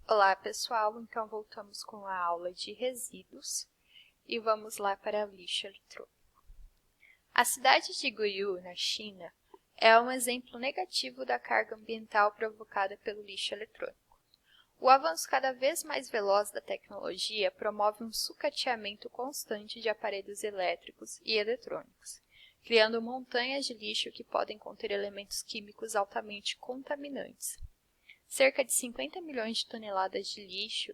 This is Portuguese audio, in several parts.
Olá pessoal, então voltamos com a aula de resíduos e vamos lá para o lixo eletrônico. A cidade de Guiyu, na China, é um exemplo negativo da carga ambiental provocada pelo lixo eletrônico. O avanço cada vez mais veloz da tecnologia promove um sucateamento constante de aparelhos elétricos e eletrônicos, criando montanhas de lixo que podem conter elementos químicos altamente contaminantes. Cerca de 50 milhões de toneladas de lixo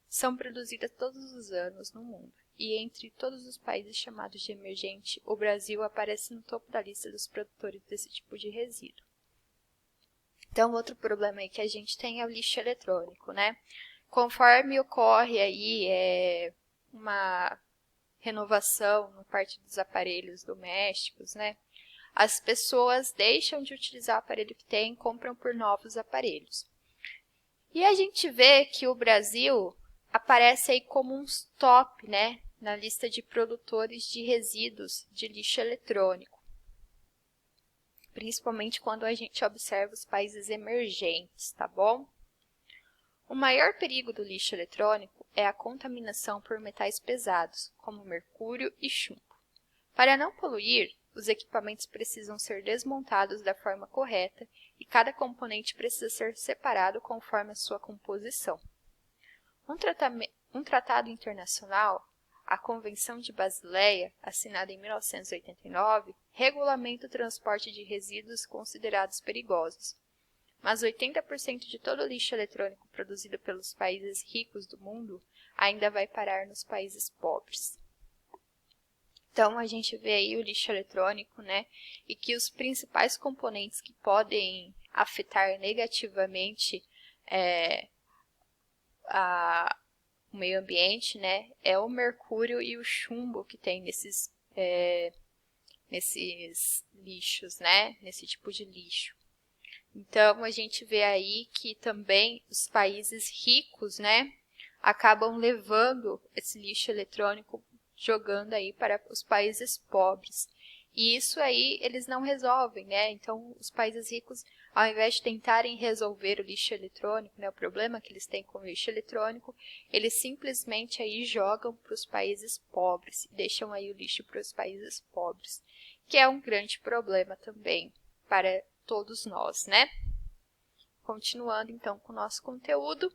são produzidas todos os anos no mundo, e entre todos os países chamados de emergente, o Brasil aparece no topo da lista dos produtores desse tipo de resíduo. Então, outro problema aí que a gente tem é o lixo eletrônico, né? Conforme ocorre aí uma renovação no parte dos aparelhos domésticos, né? As pessoas deixam de utilizar o aparelho que tem e compram por novos aparelhos. E a gente vê que o Brasil aparece aí como um top, né, na lista de produtores de resíduos de lixo eletrônico. Principalmente quando a gente observa os países emergentes, tá bom? O maior perigo do lixo eletrônico é a contaminação por metais pesados, como mercúrio e chumbo. Para não poluir, os equipamentos precisam ser desmontados da forma correta e cada componente precisa ser separado conforme a sua composição. Um tratado internacional, a Convenção de Basileia, assinada em 1989, regulamenta o transporte de resíduos considerados perigosos. Mas 80% de todo o lixo eletrônico produzido pelos países ricos do mundo ainda vai parar nos países pobres. Então, a gente vê aí o lixo eletrônico, né? E que os principais componentes que podem afetar negativamente o meio ambiente, né? É o mercúrio e o chumbo que tem nesses lixos, né? Nesse tipo de lixo. Então, a gente vê aí que também os países ricos, né? Acabam levando esse lixo eletrônico jogando aí para os países pobres. E isso aí eles não resolvem, né? Então, os países ricos, ao invés de tentarem resolver o lixo eletrônico, né, o problema que eles têm com o lixo eletrônico, eles simplesmente aí jogam para os países pobres, deixam aí o lixo para os países pobres, que é um grande problema também para todos nós, né? Continuando então com o nosso conteúdo.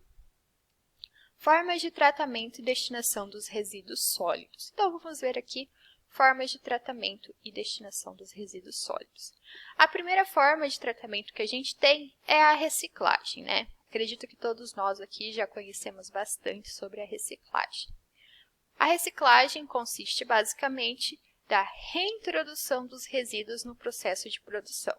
Formas de tratamento e destinação dos resíduos sólidos. Então, vamos ver aqui formas de tratamento e destinação dos resíduos sólidos. A primeira forma de tratamento que a gente tem é a reciclagem, né? Acredito que todos nós aqui já conhecemos bastante sobre a reciclagem. A reciclagem consiste basicamente da reintrodução dos resíduos no processo de produção.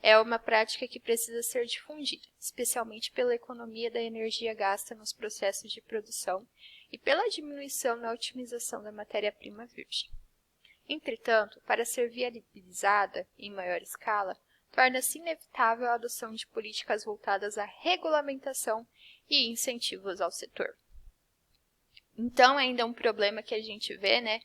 É uma prática que precisa ser difundida, especialmente pela economia da energia gasta nos processos de produção e pela diminuição na otimização da matéria-prima virgem. Entretanto, para ser viabilizada em maior escala, torna-se inevitável a adoção de políticas voltadas à regulamentação e incentivos ao setor. Então, ainda é um problema que a gente vê, né,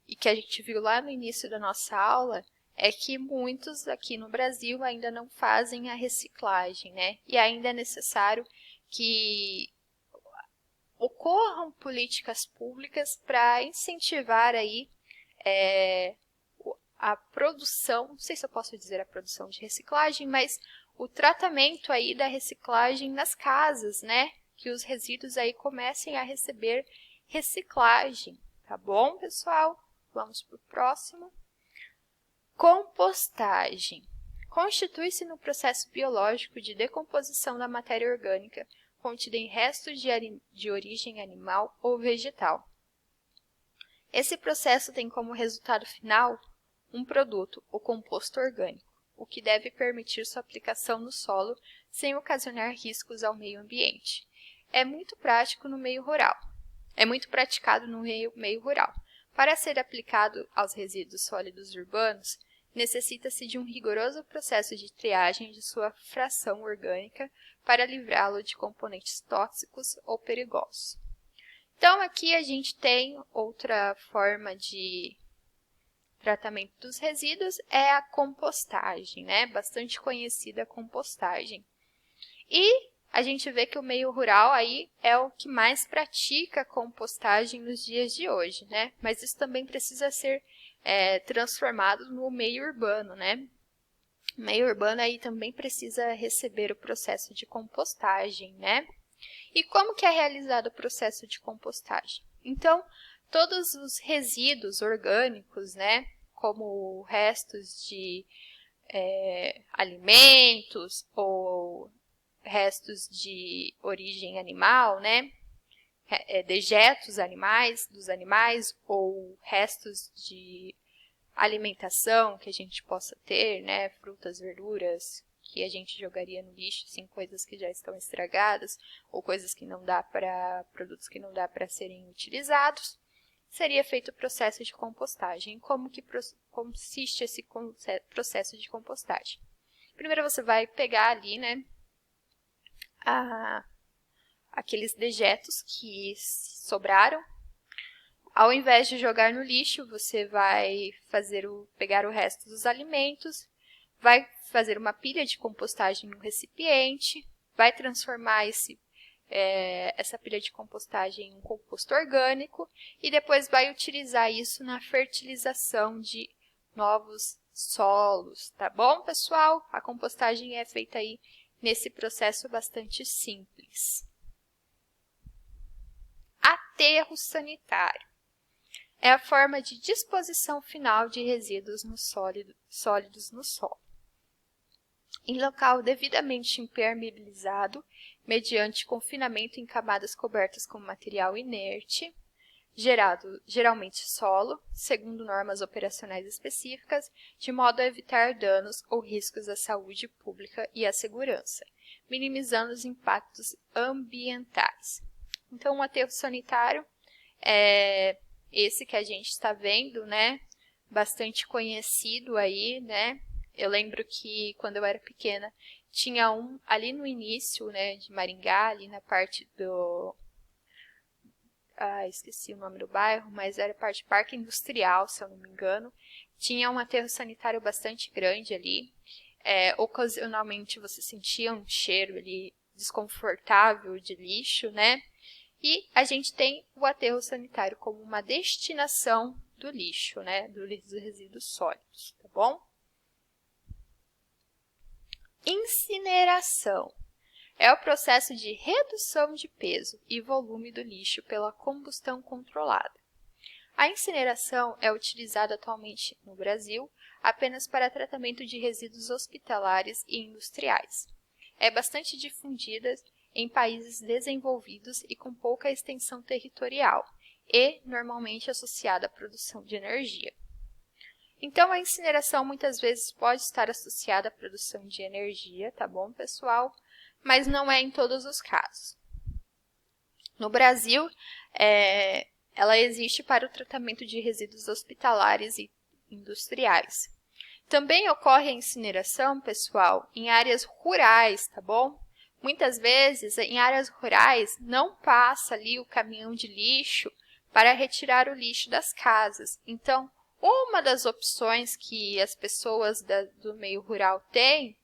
e que a gente viu lá no início da nossa aula, é que muitos aqui no Brasil ainda não fazem a reciclagem, né? E ainda é necessário que ocorram políticas públicas para incentivar aí a produção, não sei se eu posso dizer a produção de reciclagem, mas o tratamento aí da reciclagem nas casas, né? Que os resíduos aí comecem a receber reciclagem, tá bom, pessoal? Vamos para o próximo. Compostagem. Constitui-se no processo biológico de decomposição da matéria orgânica contida em restos de origem animal ou vegetal. Esse processo tem como resultado final um produto, o composto orgânico, o que deve permitir sua aplicação no solo sem ocasionar riscos ao meio ambiente. É muito prático no meio rural. É muito praticado no meio rural. Para ser aplicado aos resíduos sólidos urbanos, necessita-se de um rigoroso processo de triagem de sua fração orgânica para livrá-lo de componentes tóxicos ou perigosos. Então, aqui a gente tem outra forma de tratamento dos resíduos, é a compostagem, né? Bastante conhecida a compostagem. E a gente vê que o meio rural aí é o que mais pratica compostagem nos dias de hoje, né? Mas isso também precisa ser transformado no meio urbano, né? O meio urbano aí também precisa receber o processo de compostagem, né? E como que é realizado o processo de compostagem? Então, todos os resíduos orgânicos, né? Como restos de alimentos ou restos de origem animal, né? Dejetos dos animais ou restos de alimentação que a gente possa ter, né? Frutas, verduras que a gente jogaria no lixo, assim, coisas que já estão estragadas ou coisas que não dá para produtos que não dá para serem utilizados. Seria feito o processo de compostagem. Como que consiste esse processo de compostagem? Primeiro você vai pegar ali, né, aqueles dejetos que sobraram. Ao invés de jogar no lixo, você vai pegar o resto dos alimentos, vai fazer uma pilha de compostagem no recipiente, vai transformar essa pilha de compostagem em um composto orgânico e depois vai utilizar isso na fertilização de novos solos, tá bom, pessoal? A compostagem é feita aí nesse processo bastante simples. Aterro sanitário é a forma de disposição final de resíduos sólidos no solo. Em local devidamente impermeabilizado, mediante confinamento em camadas cobertas com material inerte, geralmente solo, segundo normas operacionais específicas, de modo a evitar danos ou riscos à saúde pública e à segurança, minimizando os impactos ambientais. Então, o aterro sanitário é esse que a gente está vendo, né? Bastante conhecido aí, né? Eu lembro que quando eu era pequena tinha um ali no início, né, de Maringá, ali na parte do... esqueci o nome do bairro, mas era parte de Parque Industrial, se eu não me engano. Tinha um aterro sanitário bastante grande ali. Ocasionalmente você sentia um cheiro ali desconfortável de lixo, né? E a gente tem o aterro sanitário como uma destinação do lixo, né? Dos resíduos sólidos, tá bom? Incineração é o processo de redução de peso e volume do lixo pela combustão controlada. A incineração é utilizada atualmente no Brasil apenas para tratamento de resíduos hospitalares e industriais. É bastante difundida em países desenvolvidos e com pouca extensão territorial e normalmente associada à produção de energia. Então, a incineração muitas vezes pode estar associada à produção de energia, tá bom, pessoal? Mas não é em todos os casos. No Brasil, ela existe para o tratamento de resíduos hospitalares e industriais. Também ocorre a incineração, pessoal, em áreas rurais, tá bom? Muitas vezes, em áreas rurais, não passa ali o caminhão de lixo para retirar o lixo das casas. Então, uma das opções que as pessoas do meio rural têm,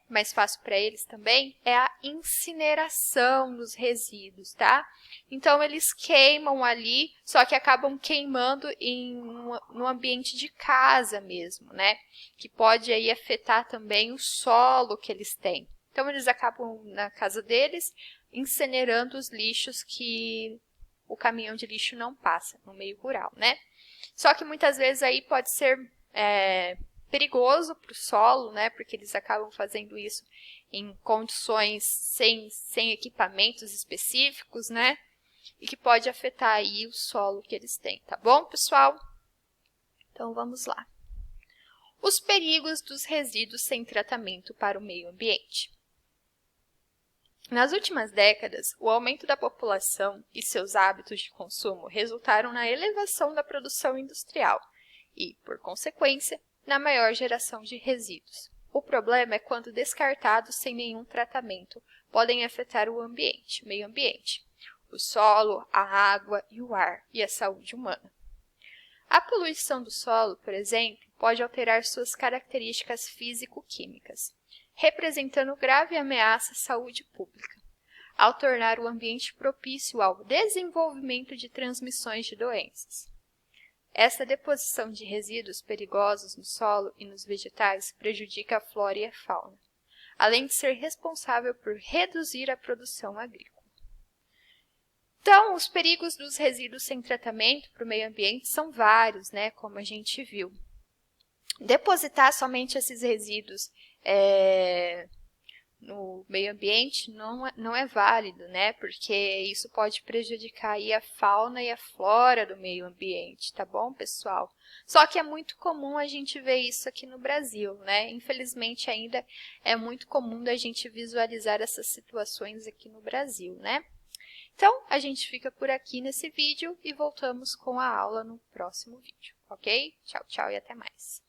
mais fácil para eles também, é a incineração dos resíduos, tá? Então, eles queimam ali, só que acabam queimando no ambiente de casa mesmo, né? Que pode aí afetar também o solo que eles têm. Então, eles acabam, na casa deles, incinerando os lixos que o caminhão de lixo não passa, no meio rural, né? Só que muitas vezes aí pode ser perigoso para o solo, né? Porque eles acabam fazendo isso em condições sem equipamentos específicos, né? E que pode afetar aí o solo que eles têm, tá bom, pessoal? Então, vamos lá. Os perigos dos resíduos sem tratamento para o meio ambiente. Nas últimas décadas, o aumento da população e seus hábitos de consumo resultaram na elevação da produção industrial e, por consequência, na maior geração de resíduos. O problema é quando descartados sem nenhum tratamento, podem afetar o meio ambiente, o solo, a água e o ar e a saúde humana. A poluição do solo, por exemplo, pode alterar suas características físico-químicas. representando grave ameaça à saúde pública, ao tornar o ambiente propício ao desenvolvimento de transmissões de doenças. Essa deposição de resíduos perigosos no solo e nos vegetais prejudica a flora e a fauna, além de ser responsável por reduzir a produção agrícola. Então, os perigos dos resíduos sem tratamento para o meio ambiente são vários, né, como a gente viu. Depositar somente esses resíduos no meio ambiente não é válido, né? Porque isso pode prejudicar aí a fauna e a flora do meio ambiente, tá bom, pessoal? Só que é muito comum a gente ver isso aqui no Brasil, né? Infelizmente ainda é muito comum da gente visualizar essas situações aqui no Brasil, né? Então, a gente fica por aqui nesse vídeo e voltamos com a aula no próximo vídeo, ok? Tchau, tchau e até mais.